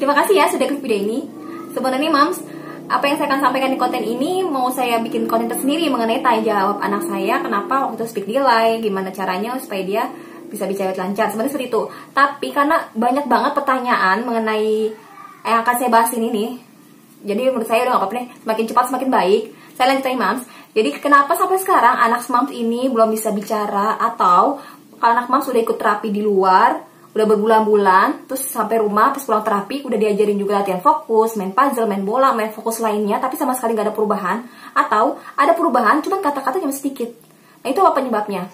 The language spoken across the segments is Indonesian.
Terima kasih ya sudah klik video ini. Sebenarnya Mams, apa yang saya akan sampaikan di konten ini mau saya bikin konten tersendiri mengenai tanya jawab anak saya. Kenapa waktu itu speak delay, gimana caranya supaya dia bisa bicara lancar. Sebenarnya seperti itu. Tapi karena banyak banget pertanyaan mengenai yang akan saya bahas ini, jadi menurut saya udah gak apa-apa nih, semakin cepat semakin baik. Saya lanjutin Mams. Jadi kenapa sampai sekarang anak Mams ini belum bisa bicara, atau kalau anak Mams sudah ikut terapi di luar, udah berbulan-bulan, terus sampai rumah, terus pulang terapi, udah diajarin juga latihan fokus, main puzzle, main bola, main fokus lainnya, tapi sama sekali gak ada perubahan, atau ada perubahan, cuman kata-katanya sedikit. Nah itu apa penyebabnya?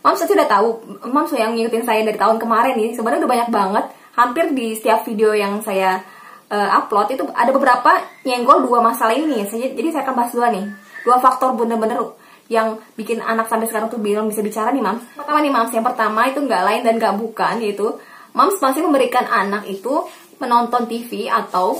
Mams pasti udah tahu, Mams yang ngikutin saya dari tahun kemarin nih, sebenarnya udah banyak banget, hampir di setiap video yang saya upload, itu ada beberapa nyenggol dua masalah ini. Jadi saya akan bahas dua nih, dua faktor bener-bener yang bikin anak sampai sekarang tuh belum bisa bicara nih Mams. Pertama nih Mams, yang pertama itu nggak lain dan nggak bukan, yaitu Mams masih memberikan anak itu menonton TV atau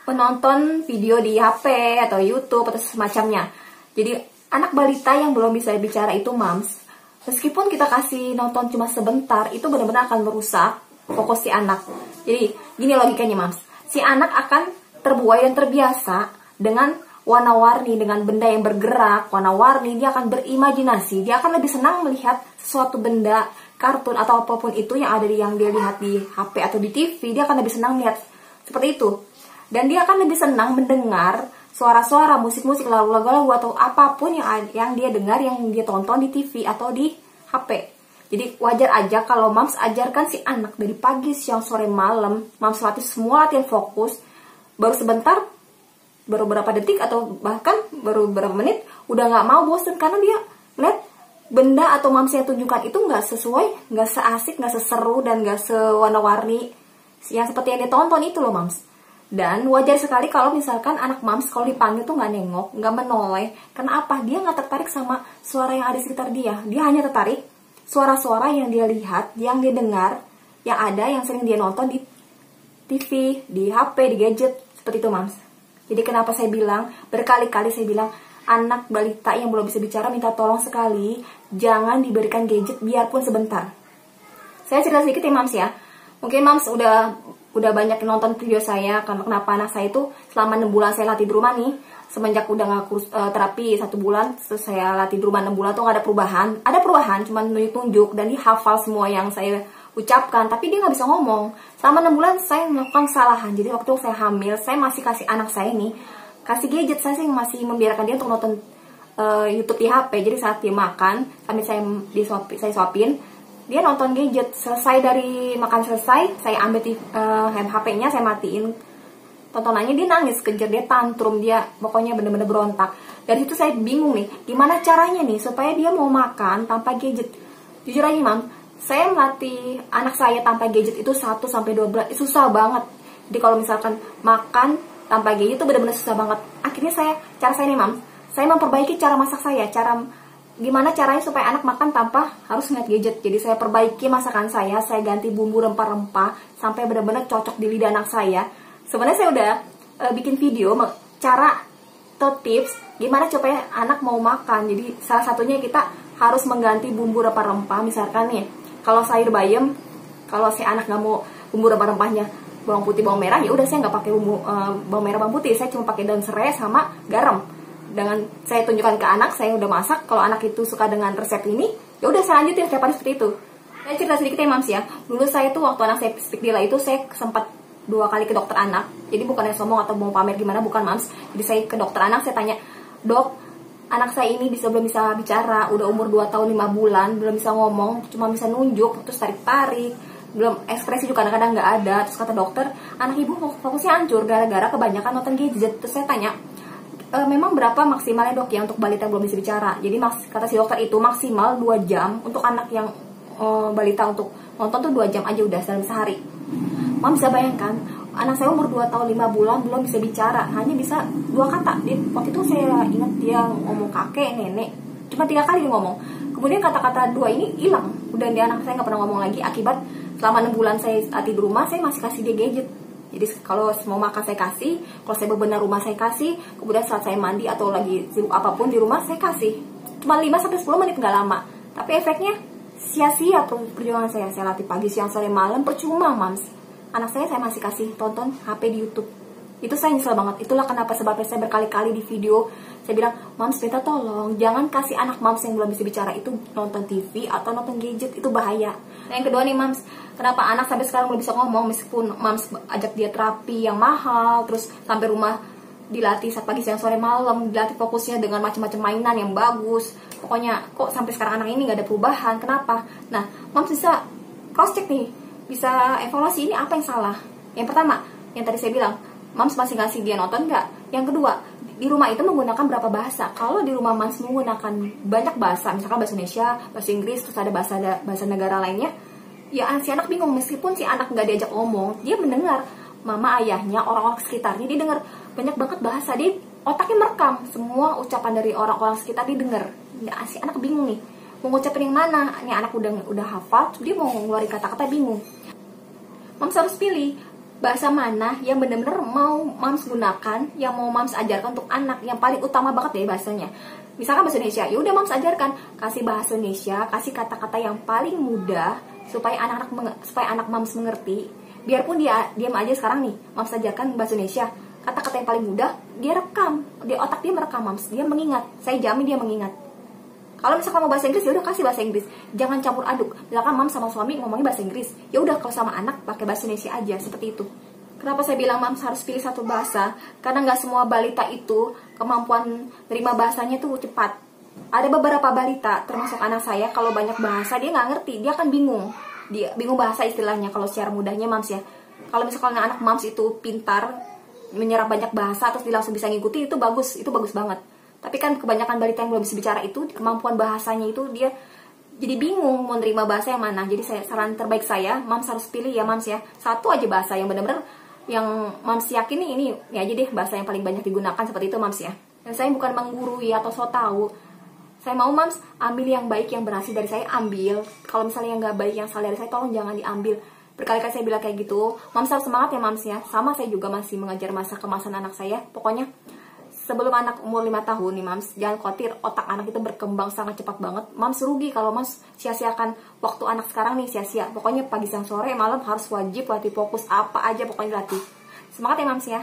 menonton video di HP atau YouTube atau semacamnya. Jadi anak balita yang belum bisa bicara itu Mams, meskipun kita kasih nonton cuma sebentar, itu benar-benar akan merusak fokus si anak. Jadi gini logikanya Mams, si anak akan terbuai dan terbiasa dengan warna-warni, dengan benda yang bergerak, warna-warni, dia akan berimajinasi, dia akan lebih senang melihat sesuatu benda, kartun atau apapun itu yang ada yang dia lihat di HP atau di TV, dia akan lebih senang lihat seperti itu. Dan dia akan lebih senang mendengar suara-suara, musik-musik, lagu-lagu atau apapun yang dia dengar, yang dia tonton di TV atau di HP. Jadi wajar aja kalau Mams ajarkan si anak dari pagi, siang, sore, malam, Mams latih semua latihan fokus, baru sebentar, baru berapa detik atau bahkan baru berapa menit udah nggak mau, bosen karena dia melihat benda atau Mams yang tunjukkan itu nggak sesuai, nggak seasik, nggak seseru dan nggak sewarna-warni yang seperti yang ditonton itu loh Mams. Dan wajar sekali kalau misalkan anak Mams kalau dipanggil tuh nggak nengok, nggak menoleh. Karena apa? Dia nggak tertarik sama suara yang ada di sekitar dia. Dia hanya tertarik suara-suara yang dia lihat, yang dia dengar, yang ada, yang sering dia nonton di TV, di HP, di gadget, seperti itu Mams. Jadi kenapa saya bilang, berkali-kali saya bilang, anak balita yang belum bisa bicara minta tolong sekali, jangan diberikan gadget biarpun sebentar. Saya cerita sedikit ya Mams ya. Mungkin Mams udah banyak nonton video saya, kenapa anak saya itu selama 6 bulan saya latih di rumah nih. Semenjak udah gak kursus terapi 1 bulan, terus saya latih di rumah 6 bulan tuh gak ada perubahan. Ada perubahan, cuma nunjuk-nunjuk dan dia hafal semua yang saya ucapkan, tapi dia nggak bisa ngomong. Selama 6 bulan saya melakukan kesalahan. Jadi waktu saya hamil, saya masih kasih anak saya nih, kasih gadget, saya masih membiarkan dia untuk nonton YouTube di HP. Jadi saat dia makan, sambil saya suapin, dia nonton gadget. Selesai dari makan selesai, saya ambil HP-nya, saya matiin tontonannya, dia nangis, kejar, dia tantrum, dia pokoknya bener-bener berontak. Dari situ saya bingung nih, gimana caranya nih supaya dia mau makan tanpa gadget. Jujur aja Mam, saya melatih anak saya tanpa gadget itu 1-2 bulan, itu susah banget. Jadi kalau misalkan makan tanpa gadget itu benar-benar susah banget. Akhirnya cara saya nih Mam, saya memperbaiki cara masak saya, gimana caranya supaya anak makan tanpa harus ngeliat gadget. Jadi saya perbaiki masakan saya ganti bumbu rempah-rempah sampai benar-benar cocok di lidah anak saya. Sebenarnya saya udah bikin video cara atau tips gimana supaya anak mau makan. Jadi salah satunya kita harus mengganti bumbu rempah-rempah. Misalkan nih, kalau sayur bayam, kalau si anak nggak mau bumbu rempah-rempahnya bawang putih, bawang merah, ya udah saya nggak pakai bumbu bawang merah, bawang putih, saya cuma pakai daun serai sama garam. Dengan saya tunjukkan ke anak, saya udah masak. Kalau anak itu suka dengan resep ini, ya udah saya lanjutin setiap hari seperti itu. Saya cerita sedikit ya Mams ya. Dulu saya tuh waktu anak saya speak delay itu, saya sempat 2 kali ke dokter anak. Jadi bukan yang sombong atau mau pamer gimana, bukan Mams. Jadi saya ke dokter anak, saya tanya, "Dok, anak saya ini belum bisa bicara, udah umur 2 tahun 5 bulan, belum bisa ngomong, cuma bisa nunjuk, terus tarik-tarik, belum ekspresi juga kadang-kadang nggak ada." Terus kata dokter, "Anak ibu fokusnya hancur gara-gara kebanyakan nonton gadget." Terus saya tanya, "Memang berapa maksimalnya Dok ya untuk balita yang belum bisa bicara?" Jadi kata si dokter itu maksimal 2 jam untuk anak yang balita untuk nonton tuh 2 jam aja udah dalam sehari. Mam bisa bayangkan, anak saya umur 2 tahun 5 bulan belum bisa bicara, hanya bisa 2 kata. Waktu itu saya ingat dia ngomong kakek, nenek, cuma 3 kali dia ngomong. Kemudian kata-kata 2 ini hilang, udah dia anak saya nggak pernah ngomong lagi. Akibat selama 6 bulan saya latih di rumah, saya masih kasih dia gadget. Jadi kalau mau makan saya kasih, kalau saya bebenah rumah saya kasih, kemudian saat saya mandi atau lagi sibuk apapun di rumah saya kasih. Cuma 5-10 menit, nggak lama. Tapi efeknya sia-sia perjuangan saya latih pagi, siang, sore, malam, percuma Mams. anak saya masih kasih tonton HP di YouTube. Itu saya nyesel banget. Itulah kenapa sebabnya saya berkali-kali di video saya bilang, Mams minta tolong jangan kasih anak Mams yang belum bisa bicara itu nonton TV atau nonton gadget, itu bahaya. Nah yang kedua nih Mams, kenapa anak sampai sekarang belum bisa ngomong meskipun Mams ajak dia terapi yang mahal, terus sampai rumah dilatih saat pagi siang sore malam, dilatih fokusnya dengan macam-macam mainan yang bagus. Pokoknya kok sampai sekarang anak ini nggak ada perubahan, kenapa? Nah Mams bisa cross check nih, bisa evaluasi ini apa yang salah. Yang pertama, yang tadi saya bilang, Mams masih ngasih dia nonton nggak? Yang kedua, di rumah itu menggunakan berapa bahasa? Kalau di rumah Mams menggunakan banyak bahasa, misalkan bahasa Indonesia, bahasa Inggris, terus ada bahasa negara lainnya, ya si anak bingung. Meskipun si anak nggak diajak ngomong, dia mendengar mama ayahnya, orang-orang sekitarnya, dia dengar banyak banget bahasa. Dia otaknya merekam semua ucapan dari orang-orang sekitar, dia dengar. Ya, si anak bingung nih, mau ngucapin yang mana? Ini anak udah hafal, dia mau ngeluarin kata-kata bingung. Mams harus pilih bahasa mana yang benar-benar mau Mams gunakan, yang mau Mams ajarkan untuk anak, yang paling utama banget ya bahasanya. Misalkan bahasa Indonesia, ya udah Mams ajarkan, kasih bahasa Indonesia, kasih kata-kata yang paling mudah supaya anak Mams mengerti. Biarpun dia diam aja sekarang nih, Mams ajarkan bahasa Indonesia, kata-kata yang paling mudah dia rekam, di otak dia merekam Mams, dia mengingat. Saya jamin dia mengingat. Kalau misalkan mau bahasa Inggris, ya udah kasih bahasa Inggris, jangan campur aduk. Misalkan Mams sama suami ngomongnya bahasa Inggris, ya udah kalau sama anak pakai bahasa Indonesia aja, seperti itu. Kenapa saya bilang Mams harus pilih satu bahasa? Karena nggak semua balita itu kemampuan terima bahasanya tuh cepat. Ada beberapa balita, termasuk anak saya, kalau banyak bahasa dia nggak ngerti, dia akan bingung. Dia bingung bahasa istilahnya kalau secara mudahnya Mams ya. Kalau misalkan anak Mams itu pintar, menyerap banyak bahasa terus dia langsung bisa ngikutin, itu bagus banget. Tapi kan kebanyakan balita yang belum bisa bicara itu, kemampuan bahasanya itu dia jadi bingung mau nerima bahasa yang mana. Jadi saran terbaik saya, Mams harus pilih ya Mams ya, satu aja bahasa yang benar-benar yang Mams yakin nih, ini aja deh bahasa yang paling banyak digunakan, seperti itu Mams ya. Dan saya bukan menggurui atau so tahu. Saya mau Mams ambil yang baik, yang berhasil dari saya ambil. Kalau misalnya yang nggak baik, yang salah dari saya, tolong jangan diambil. Berkali-kali saya bilang kayak gitu. Mams harus semangat ya Mams ya. Sama saya juga masih mengajar masa kemasan anak saya. Pokoknya sebelum anak umur 5 tahun nih Mams, jangan khawatir, otak anak itu berkembang sangat cepat banget. Mams rugi kalau Mams sia-siakan waktu anak sekarang nih, sia-sia. Pokoknya pagi siang sore malam harus wajib latih fokus, apa aja pokoknya latih. Semangat ya Mams ya.